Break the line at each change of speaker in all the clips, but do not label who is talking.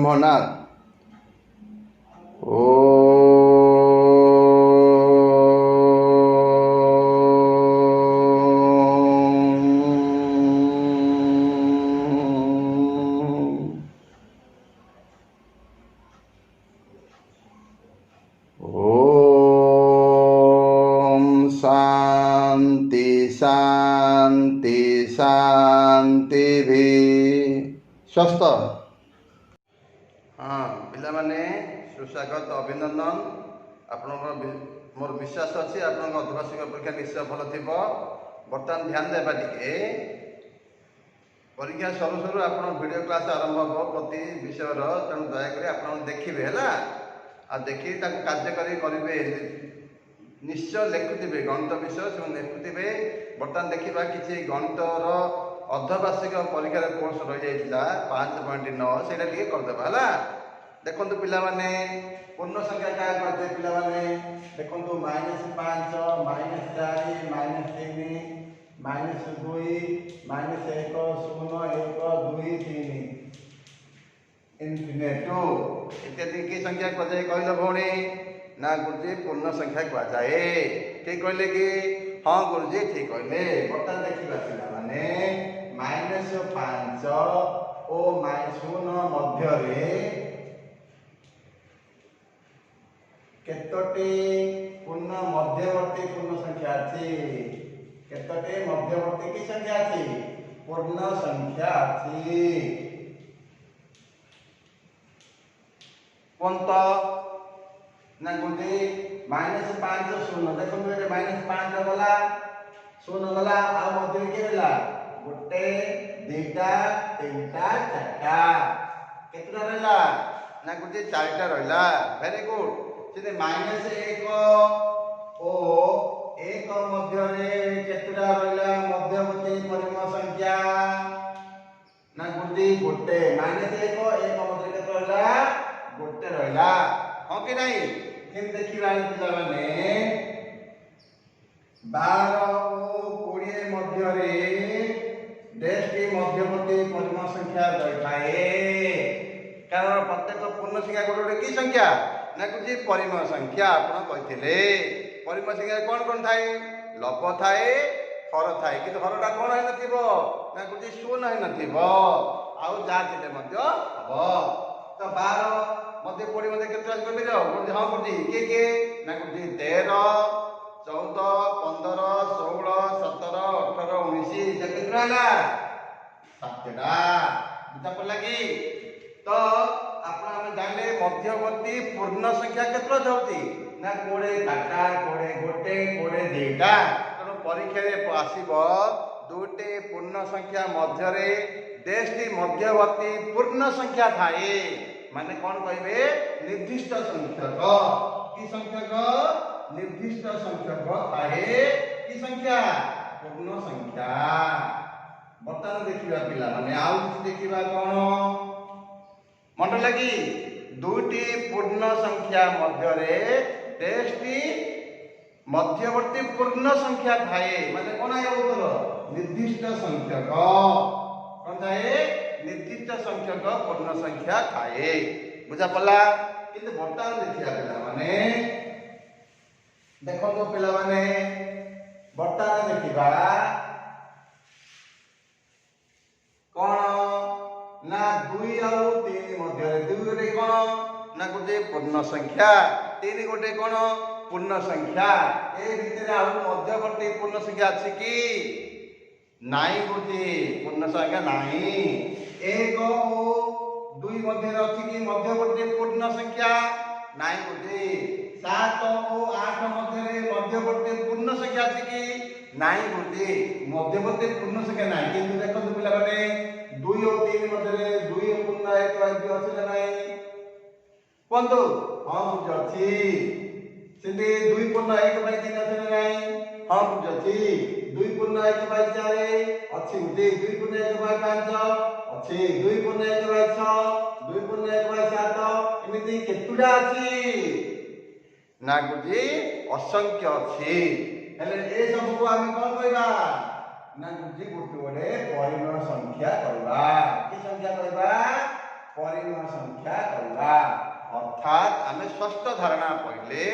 ब्रह्मनाथ। ओ शांति शांति शांति भी स्वस्थ। हाँ पिला माने सुस्वागत अभिनंदन। आपण मोर विश्वास अच्छी आप अर्धवार्षिक परीक्षा निश्चय भल थी। बर्तमान ध्यान देवा टे परीक्षा सरू सरू आप वीडियो क्लास आरंभ हम प्रति विषय तेणु दयाकोरी आप देखिए है आ देखिए कार्यकारी करेंगे निश्चय लिखुवे गणित विषय से लिखुवे। बर्तमान देखा किसी गणितर अर्धवार्षिक परीक्षा कोर्स रही जाता 5.9 से करदे है। देखु पिला माने पूर्ण संख्या क्या करते पिला माने देखु -5 -4 -3 -2 -1 0 1 2 3 इनफिनिटो इत्यादि की संख्या कहे कहल भौणी ना गुरुजी पूर्ण संख्या कहुए। ठीक कहले कि हाँ गुरुजी ठीक कहले। बर्तमान देखा पिला माने -5 और -0 मध्य केतोटी पूर्ण मध्यवर्ती पूर्ण संख्या अच्छी? केतोटी मध्यवर्ती की संख्या अच्छी? पूर्ण संख्या अच्छी। कौन तो ना गुरुजी -5 0 देखो -5 गला 0 गला आ मध्य के गला 1 2 3 4 केतरा रहला ना गुरुजी 4टा रहला। Very good. से -1 ओ 1 मध्य केतरा रहला मध्यवर्ती परिमेय संख्या ना गुरुजी 1 -1 1 मध्य केतरा रहला 1 रहला। हाँ कि नहीं? फिर देखिए पिला माने 12 और 20 मध्य मध्यवर्ती परिमेय संख्या रही। कारण प्रत्येक पूर्ण संख्या गोटे की संख्या ना कुछ परिमेय संख्या आप कहते। परिमेय संख्या कौन कौन थाए? लव थाए हर थाए कि हरटा कौन है ना कुछ शून्य है आउ जा हम। तो 12 मध्य 20 मध्य केते कहले जाओ हाँ गुरुजी किए ना गुरुजी 13 14 15 16 17 18 19 केतरा है 7टा बुझा पड़ा कि? तो आप जाने मध्यवर्ती पूर्ण संख्या केतरा जाऊँगी ना 20 4टा 20 1 20 2टा। तेणु परीक्षा आसब 2टी पूर्ण संख्या मध्य 10टी मध्यवर्ती पूर्ण संख्या थाए माने कौन कहे निर्दिष्ट संख्यक कि संख्यक निर्दिष्ट संख्यक थाए कि संख्या पूर्ण संख्या। बर्तमान देखा पिला माने आउ देखा कौन मन लगी 2टी पूर्ण संख्या मध्य 10टी मध्यवर्ती पूर्ण संख्या थाए माने कौन है उत्तर निर्दिष्ट संख्यक कौन थाए निर्दिष्ट संख्यक पूर्ण संख्या थाए। बुझा पड़ा कि बर्तमान देखिए पिला माने देखो पिला माने बर्तमान देखा कौन ना 2 और 3 मध्य 2 गोटे कौन ना गोटे पूर्ण संख्या 3 गोटे कौन पूर्ण संख्या। ए भितर आउ मध्यवर्ती पूर्ण संख्या अच्छी कि नाई गुरुजी पूर्ण संख्या नाई। 1 और 2 मध्य अच्छी कि मध्यवर्ती पूर्ण संख्या नाई गुरुजी। 7 और 8 मध्य मध्यवर्ती पूर्ण संख्या अच्छी कि नाई गुरुजी मध्यवर्ती पूर्ण संख्या नाई। किंतु देखो पिला माने 2 और 3 मध्य 2 पूर्ण 1 अच्छी ना नहीं कहतु? हाँ बुझ अच्छी। से 2 पूर्ण 1 3 अच्छे ना नहीं? हाँ बुझ अच्छी। 2 पूर्ण 1 4 अच्छी बुझे 2 पूर्ण 1 5 अच्छी 2 पूर्ण 1 6 2 पूर्ण 1 7 एमती केतुटा अच्छी ना गुरुजी असंख्य अच्छी। हेले ए सब को आम कौन कहबा ना गुरुजी गोटे गोटे परिमेय संख्या कहबा। कि संख्या कहबा? परिमेय संख्या कहवा अर्थात आमे षष्ठ धारणा पहिले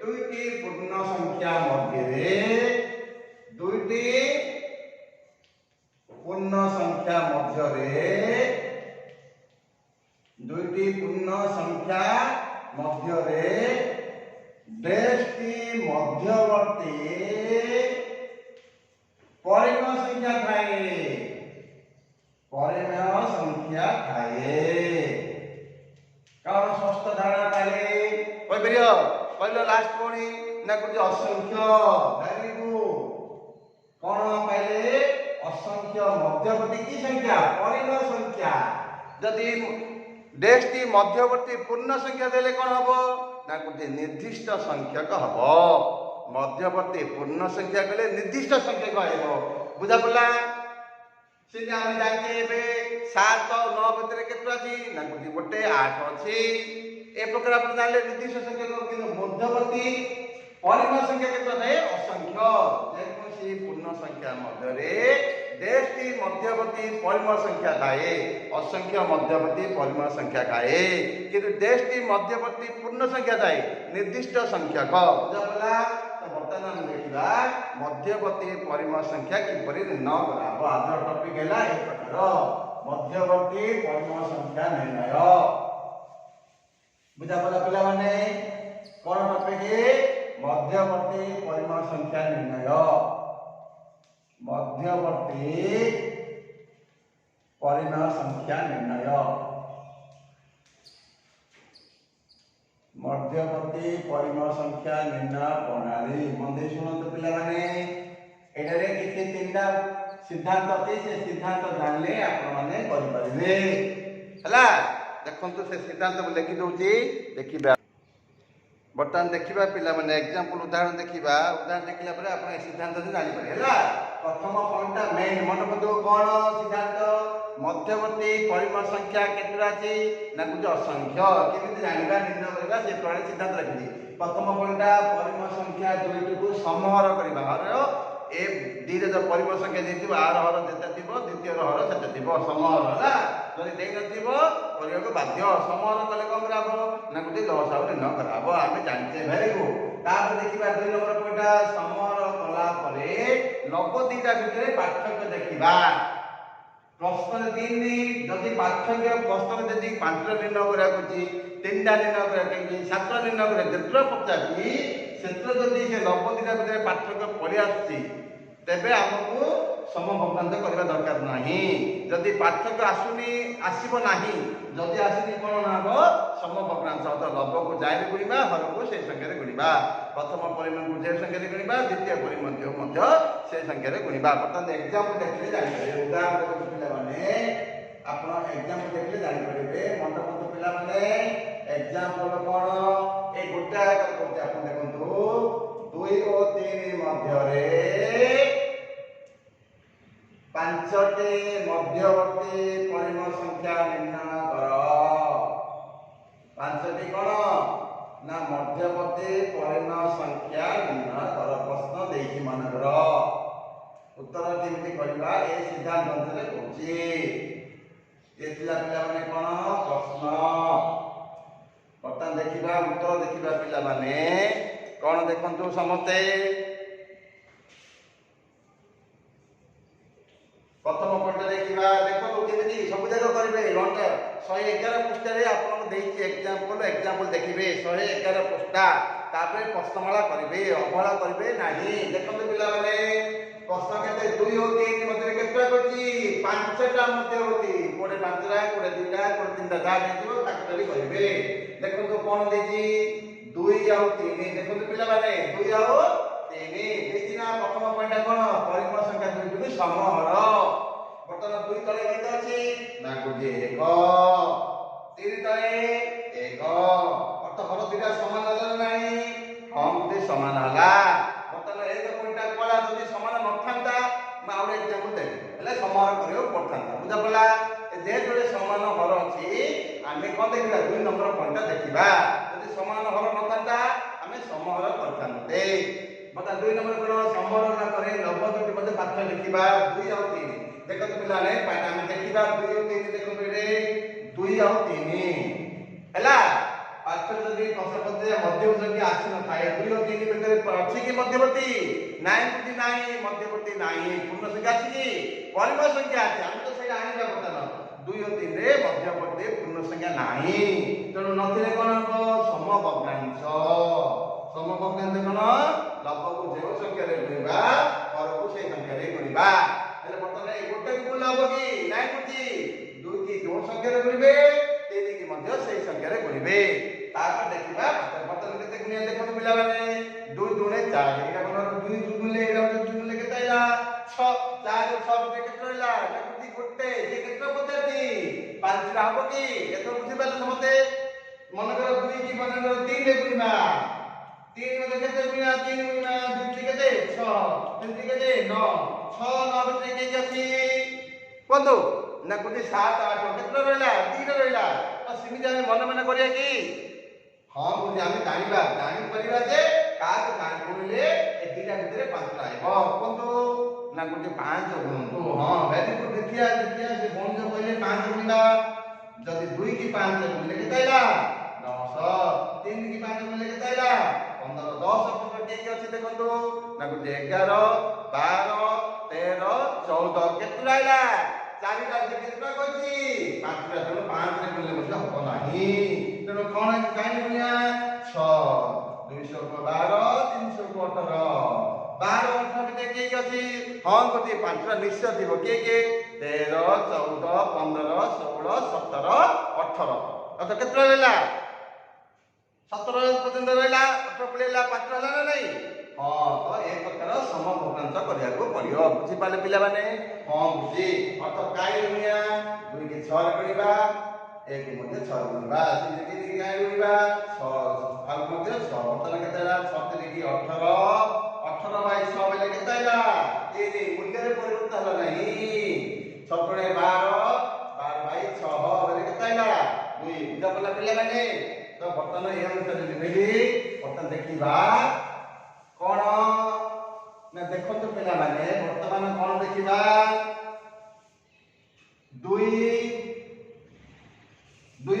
दुईटी पूर्ण संख्या मध्य दुईटी पूर्ण संख्या मध्य डेस्टी मध्यवर्ती परिमेय संख्या थाए कारण षष्ठ धारणा पाइले पहले लास्ट कोणी ना कुछ असंख्य वेरी गुड कौन पाइले असंख्य मध्यवर्ती की संख्या परिमेय संख्या जदि डेस्टी मध्यवर्ती पूर्ण संख्या देले कौन हबो ना कुछ निर्दिष्ट संख्यक हबो मध्यवर्ती पूर्ण संख्या कहले निर्दिष्ट संख्यक हेबो बुझा पड़ला सीधे आम जानते 7 और 9 भितर केतना अछि ना कुछ गोटे 8 अछि ए प्रकार आप जानले निर्दिष्ट संख्यक किंतु मध्यवर्ती परिमेय संख्या केतना थाए असंख्य जेकोसी पूर्ण संख्या मध्यरे डेस्टी मध्यवर्ती परिमेय संख्या थाए असंख्य मध्यवर्ती परिमेय संख्या थाए किंतु डेस्टी मध्यवर्ती पूर्ण संख्या थाए निर्दिष्ट संख्यक बुझापला तो वर्तमान हम देखिबा मध्यवर्ती परिमेय संख्या किपरि निर्णय कराबो आज टॉपिक हैला एक प्रकार मध्यवर्ती परिमेय संख्या निर्णय बुझापला पिला माने कोन टॉपिक मध्यवर्ती परिमेय संख्या निर्णय मध्यवर्ती परिमेय संख्या निर्णय मध्यवर्ती परिमेय संख्या निर्णय प्रणाली मंदे सुनत पिला माने एटारे किछि तीनटा सिद्धांत अछि से सिद्धांत जानले आपण माने करि परिबे हला देखंतु से सिद्धांत लिखि दउची देखिबा बर्तमान देखिबा पिला माने एग्जांपल उदाहरण देखिबा उदाहरण देखिला परे आपण सिद्धांत जानि पारे हला प्रथम पॉइंटटा मेन मन बंधु कोन सिद्धांत मध्यवर्ती परिमेय संख्या केतरा अछि ना कुछ असंख्य केमिति जानिबा निर्णय करबा से प्रणाली सिद्धांत रखिली प्रथम पॉइंटटा परिमेय संख्या दुईटी को समहर करबा हरो ए दीरे जो परिमेय संख्या देथिबो आर हर जेते थिबो द्वितीय हर सेते थिबो समहर हला जदि देइ नथिबो करियो बाध्य समहर कले कोन कराबो ना कुछ लसाउ निर्णय कराबो आमे जानते भेरी गुड तापर देखिबा 2 नंबर पॉइंटटा समहर कला परे लघु दीटा भितरे पार्थक्य देखिबा प्रश्न 3 जदि पार्थक्य प्रश्न जदि 5 निर्णय करा कुची 3 टा निर्णय करा कि 7 निर्णय करा जेत्र पचाकी सेत्र जदि से लघु दीटा भितरे पार्थक्य परि आछि तेबे हमकु समभक्रांत करबा दरकार नाही जदि पार्थक्य आसीबो नाही जदि आसीनी कोन नाबो समभक्रांत तो लघु को जाय गुणिबा हर को से संख्या रे गुणिबा प्रथम परिमेय को जे संख्या रे गुणिबा द्वितीय परिमेय मध्य से संख्या रे गुणिबा बर्तमान एग्जांपल देखले जानि पारे उदाहरण देखो पिला माने आपण एग्जांपल देखले जानि पारे मन बंधु पिला माने एग्जांपल कोन ए गोटा करते आपण देखंतु 2 और 3 मध्य रे पांचटे मध्यवर्ती परिमेय संख्या निर्णय कर पांचटी कोन ना मध्यवर्ती परिमेय संख्या निर्णय कर प्रश्न देखि मन कर उत्तर केमिति करबा ए सिद्धांत अनुसार कहूची एथिला पिला माने कोन प्रश्न बर्तमान देखिबा उत्तर देखिबा पिला माने कोन देखंतु समते प्रथम पॉइंट देखिबा देखो केमिति सब जगह करबे लंट 111 पृष्ठ रे आपन देइछि एग्जांपल देखिबे 111 पृष्ठ तापर प्रश्नमाला करबे अवहेला करबे नाही देखो पिला माने प्रश्न केते 2 और 3 मध्ये केतना करछि पांचटा मध्यवर्ती कोडे 5टा कोडे 2टा कोडे 3टा जा देइछो ताकतरी करबे देखो तो कोन देइछि 2 और 3 देखो पिला माने 2 और 3 देइछिना प्रथम पॉइंट कोन परिमेय संख्या दुईटी समहर बर्तमान 2 तले केते अछि ना गुजे 1 3 तले 1 अर्थ हर दुईटा समान होला नाही हम गुटे समान होला बर्तमान 1 पॉइंट कोला जदि समान नथांता मा आउरे एग्जांपल दे हेले समहर करियो पड़थांता बुझा पला जे जोडे समान हर अछि आमे कोन देखिबा 2 नंबर पॉइंट देखिबा जदि समान हर नथांता आमे समहर करथांते बता 2 नंबर कोन समहर ना करे लघु दुटी मध्ये पार्थ लिखिबा 2 और 3 देखो पिलाने पाइना हम देखिबा 2 और 3 देखो रे 2 ଆଉ 3 ହେଲା। ପାଖରେ ଯଦି ପଛପଛେ ମଧ୍ୟବର୍ତ୍ତୀ ସଂଖ୍ୟା ଆସି ନଥାଏ 2 ଆଉ 3 ଭିତରେ ଅଛି କି ମଧ୍ୟବର୍ତ୍ତୀ? ନାହିଁ କି ନାହିଁ, ମଧ୍ୟବର୍ତ୍ତୀ ନାହିଁ। ପୂର୍ଣ୍ଣ ସଂଖ୍ୟା ଅଛି କି? ପରିମଳ ସଂଖ୍ୟା ଅଛି। ଆମେ ତ ସେଇଟା ଆଣିବା ବର୍ତ୍ତମାନ 2 ଆଉ 3 ରେ ମଧ୍ୟବର୍ତ୍ତୀ ପୂର୍ଣ୍ଣ ସଂଖ୍ୟା ନାହିଁ। ତେଣୁ ନଥିଲେ କଣ ହବ? ସମଭଗ୍ନାଂଶ। ସମଭଗ୍ନାଂଶ କଣ? ଲବକୁ ଯେଉଁ ସଂଖ୍ୟାରେ ଗୁଣିବା ହରକୁ ସେଇ ସଂଖ୍ୟାରେ ଗୁଣିବା। ହେଲେ ବର୍ତ୍ତମାନ এই ଗୋଟେ ଗୁଣ ହବ କି? ନାହିଁ ବୁଝି 2 କି ଯେଉଁ ସଂଖ୍ୟାରେ ଗୁଣିବେ 3 କି ମଧ୍ୟ ସେଇ ସଂଖ୍ୟାରେ ଗୁଣିବେ। ତାପରେ ଦେଖିବା ବର୍ତ୍ତମାନ କେତେ ଗୁଣିଆ ଦେଖନ୍ତୁ ପିଲାମାନେ 2 ଦୁणे 4 ଏଇଟା କଣ 2 ଗୁଣିଲେ ଏଇଟା 2 ଗୁଣିଲେ କେତେ ହେଲା 6 4 ରୁ 6 ଭିତରେ କେତେ ରହିଲା ଦେଖୁଛି ଗୋଟେ ଯେ କେତେ ପଚାରିଛି 5 ଟା ହବ କି? ଏଥର ବୁଝି ପାରିଲେ ସମସ୍ତେ? ମନେକର 2 କି ମନେକର 3 ରେ ଗୁଣିବା 3 मध्ये କେତେ ଗୁଣିଆ 3 ଗୁଣିଆ 2 କେତେ 6 3 କେତେ 9 6 9 ଭିତରେ କେତେ ଅଛି ବন্ধୁ ନା ଗୋଟେ 7 8 କେତେ ରହିଲା 2 ରହିଲା। ତ ସେମିତି ଆମେ ମନେ ମନେ କରିବା କି? ହଁ ବୁଝି ଆମେ ଜାଣିପାରିବା ଯେ କାହାକୁ କାହା ଗୁଣିଲେ ଏ ଦୁଇଟା ଭିତରେ 5ଟା ଆଇବ ବন্ধୁ ନା ଗୋଟେ 5 ଗୁଣନ୍ତୁ। ହଁ ଭେରି ଗୁଡ୍। ଦେଖିଆ ସେ ବন্ধୁ କହିଲେ 5 ଗୁଣିବା ଯଦି 2 କି 5 ଗୁଣିଲେ କେତେ ଆଇଲା 10 3 କି 5 ଗୁଣିଲେ କେତେ ଆଇଲା 15 10 ପନ୍ଦର ଠିକ ଅଛି ଦେଖନ୍ତୁ ନା ଗୋଟେ 11 12 13 14 କେତେ ଆଇଲା 4ଟା କେତେଟା କହିଛି 5ଟା। ତେଣୁ 5 ରେ ଗୁଣିଲେ ମଧ୍ୟ ହବ ନାହିଁ। ତେଣୁ କଣ କାହିଁ ଗୁଣିଆ 6 212 318 12 18 ଭିତରେ କିଏ କିଏ ଅଛି? ହଁ ଗୋଟିଏ 5ଟା ନିଶ୍ଚୟ ଥିବ। କିଏ କିଏ 13 14 15 16 17 18 ତ କେତେ ରହିଲା 17 ପର୍ଯ୍ୟନ୍ତ ରହିଲା 18 ପଳେଇଲା 5 ହେଲା ନା ନାହିଁ? ହଁ ତ ଏ ପ୍ରକାର ସମଭଗ୍ନାଂଶ କରିବାକୁ ପଡିବ। ବୁଝିପାରିଲେ ପିଲାମାନେ? ହଁ ବୁଝି ଅର୍ଥ କାଇଁ ଗୁଣିଆ 2 କି 6 ରେ ଗୁଣିବା 1 ମଧ୍ୟ 6 ରେ ଗୁଣିବା 3 କି କାଇଁ ଗୁଣିବା 6 ଆଉ ମଧ୍ୟ 6 ବର୍ତ୍ତମାନ କେତେ ହେଲା 36 କି 18 18 ବାଇ 6 ବେଲେ କେତେ ହେଲା 3 ମୂଲ୍ୟରେ ପରିବର୍ତ୍ତନ ହେଲା ନାହିଁ 6 12 12 ବାଇ 6 ବେଲେ କେତେ ହେଲା 2 ବୁଝିପାରିଲା ପିଲାମାନେ? ତ ବର୍ତ୍ତମାନ ଏ ଅନୁସାରେ ଲେଖିବି। ବର୍ତ୍ତମାନ ଦେଖିବା କଣ ନା ଦେଖନ୍ତୁ ପିଲାମାନେ ବର୍ତ୍ତମାନ କଣ ଦେଖିବା 2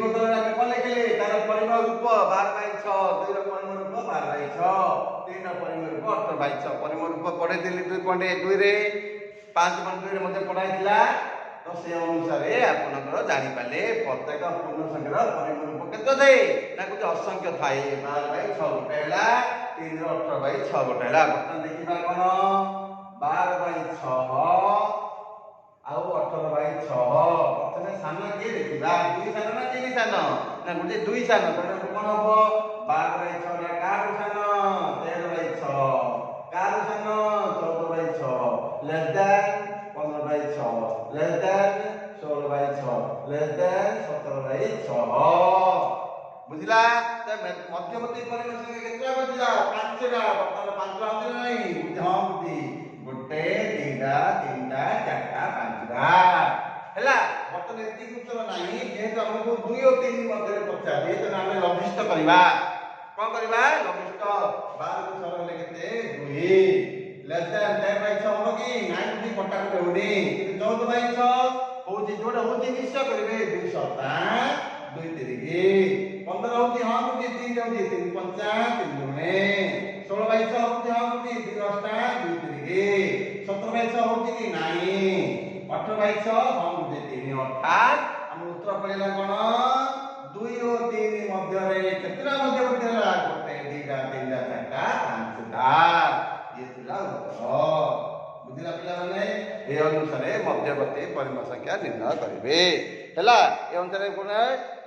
ବଦଳରେ ଆମେ କଣ ଲେଖିଲେ ତାର ପରିମାଣ ରୂପ 12 ବାଇ 6 2 ର ପରିମାଣ ରୂପ 12 ବାଇ 6 3 ର ପରିମାଣ ରୂପ 18 ବାଇ 6 ପରିମାଣ ରୂପ ପଢେଇଥିଲି 2 ରେ 5.2 ରେ ମଧ୍ୟ ପଢାଇଥିଲା। ତ ସେ ଅନୁସାରେ ଆପଣଙ୍କର ଜାଣିପାରିଲେ ପ୍ରତ୍ୟେକ ପୂର୍ଣ୍ଣ ସଂଖ୍ୟାର ପରିମାଣ ରୂପ କେତେ ଥାଏ ନା ଗୋଟେ ଅସଂଖ୍ୟ ଥାଏ 12 ବାଇ 6 ଗୋଟେ ହେଲା 3 ର 18 ବାଇ 6 ଗୋଟେ ହେଲା। ବର୍ତ୍ତମାନ ଦେଖିବା କଣ 12 ବାଇ 6 ଆଉ 18 ବାଇ 6 ପ୍ରଥମେ ସାନ କିଏ ଦେଖିବା 2 ସାନ ନା 3 ସାନ ନା ଗୋଟେ 2 ସାନ। ତେଣୁ କଣ ହବ 12 ବାଇ 6 ଟା କାହାର ସାନ 13 ବାଇ 6 କାହାର ସାନ 14 by 6 less than 15 by 6 less than 16 by 6 less than 17 by 6 ବୁଝିଲା? ମଧ୍ୟବର୍ତ୍ତୀ ପରିମାଣ ସଂଖ୍ୟା କେତେଟା ବୁଝିଲା 5ଟା। ବର୍ତ୍ତମାନ 5ଟା ଅଛି ନା ନାହିଁ? ହଁ ବୁଝି 1 2 3 4 5ଟା ହେଲା। ବର୍ତ୍ତମାନ ଏତିକି ଉତ୍ତର ନାହିଁ ଯେହେତୁ ଆମକୁ 2 ଓ 3 ମଧ୍ୟରେ ପଚାରେ ତେଣୁ ଆମେ ଲଘିଷ୍ଠ କରିବା। କଣ କରିବା ଲଘିଷ୍ଠ 12 କୁ 6 ହେଲେ କେତେ 2 ଲେସ୍ ଦ୍ୟାନ୍ 10 ବାଇ 6 ହବ କି ନାହିଁ ବୁଝି କଟାକଟି ହେଉନି କିନ୍ତୁ 14 ବାଇ 6 ହଉଛି ଯୋଉଟା ହଉଛି ନିଶ୍ଚୟ କରିବେ 2 7 2 3 15 ହଉଛି ହଁ ବୁଝି 3 ହଉଛି 3 5 3 ଦୁणे 16 ବାଇ 6 ହଉଛି ହଁ ବୁଝି 3 10 2 3 17 ବାଇ 6 ହଉଛି କି ନାହିଁ 18 ବାଇ 6 ହଁ ବୁଝି 3 ଅର୍ଥାତ୍ ଆମ ଉତ୍ତର ପଡ଼ିଲା କଣ 2 ଓ 3 ମଧ୍ୟରେ କେତେଟା ମଧ୍ୟବର୍ତ୍ତୀ ହେଲା 1 2 3 4 5ଟା ଇଏ ଥିଲା ଉତ୍ତର। ବୁଝିଲା ପିଲାମାନେ? ଏ ଅନୁସାରେ ମଧ୍ୟବର୍ତ୍ତୀ ପରିମାଣ ସଂଖ୍ୟା ନିର୍ଣ୍ଣୟ କରିବେ ହେଲା। ଏ ଅନୁସାରେ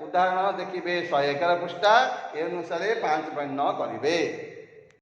ଉଦାହରଣ ଦେଖିବେ 111 ପୃଷ୍ଠା ଏ ଅନୁସାରେ 5.9 କରିବେ।